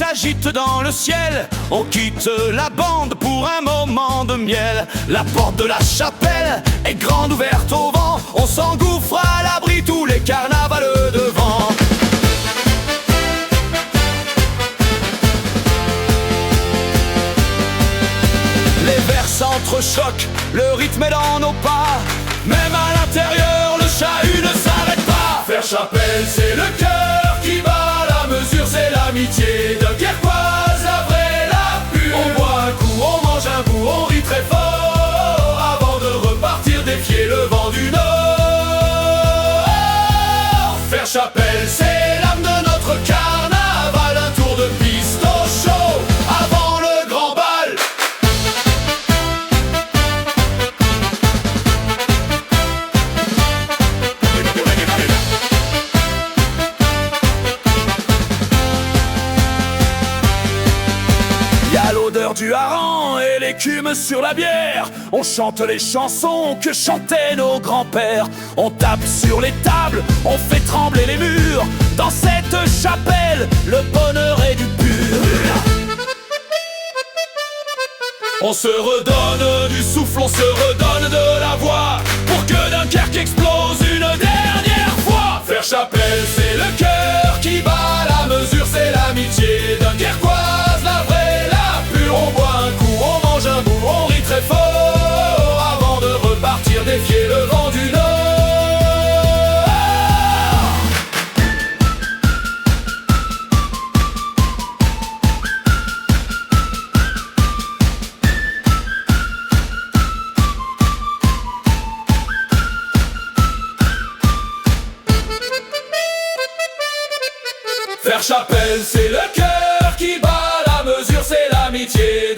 s'agite dans le ciel. On quitte la bande pour un moment de miel. La porte de la chapelle est grande ouverte au vent. On s'engouffre à l'abri, tous les carnavals devant. Les vers s'entrechoquent, le rythme est dans nos pas. Même à l'intérieur, le chahut ne s'arrête pas. Faire chapelle, c'est le cœur qui bat. La mesure, c'est l'amitié. Dunkerquoise, la vraie, la pure. On boit un coup, on mange un bout, on rit très fort avant de repartir défier le vent du Nord. Faire chapelle, c'est l'âme de notre carnaval. Un tour de piste au chaud avant le grand bal. Y'a l'odeur du hareng et l'écume sur la bière. On chante les chansons que chantaient nos grands-pères. On tape sur les tables, on fait trembler les murs. Dans cette chapelle, le bonheur est du pur. On se redonne du souffle, on se redonne de la voix pour que Dunkerque explose une dernière fois. Faire chapelle, c'est le cœur qui bat. La mesure, c'est l'amitié. Dunkerquoise, la vraie, la pure. On boit un coup, on mange un bout, on rit très fort avant de repartir défier le vent du Nord. Faire chapelle, c'est le cœur qui bat. La mesure, c'est l'amitié.